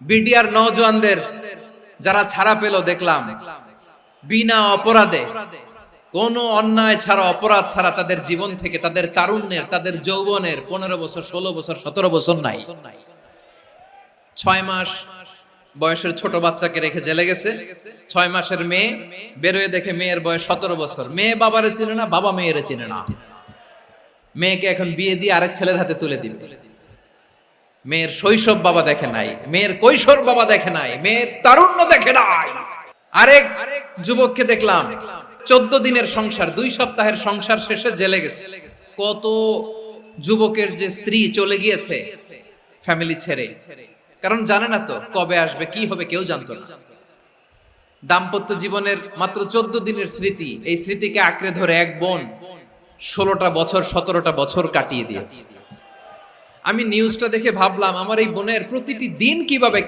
BDR নওজোয়ানদের যারা ছাড়া পেল দেখলাম বিনা অপরাধে কোনো অন্যায় ছাড়া অপরাধ ছাড়া তাদের জীবন থেকে তাদের তারুণ্যের তাদের যৌবনের 15 বছর 16 বছর 17 বছর নাই 6 মাস বয়সের ছোট বাচ্চাকে রেখে জেলে গেছে 6 মাসের মেয়ে বেরোয় দেখে মেয়ের বয়স 17 বছর মেয়ে বাবারে চিনে না বাবা মেয়েরে চিনে না মেয়েকে এখন বিয়ে দিয়ে আরেক ছেলের হাতে তুলে দিবে মেয়ের শৈশব বাবা দেখে নাই মেয়ের কৈশোর বাবা দেখে নাই মেয়ের তারুণ্য দেখে নাই আরেক যুবককে দেখলাম 14 দিনের সংসার 2 সপ্তাহের সংসার শেষে জেলে গেছে কত যুবকের যে স্ত্রী চলে গিয়েছে ফ্যামিলি ছেড়ে কারণ জানে না তো কবে আসবে কি হবে কেউ জানতো না দাম্পত্য জীবনের মাত্র 14 দিনের স্মৃতি এই স্মৃতিকে আঁকড়ে ধরে এক বোন 16টা বছর 17টা বছর কাটিয়ে দিয়েছে আমি নিউজটা দেখে ভাবলাম আমার এই বোনের প্রতিটি দিন কিভাবে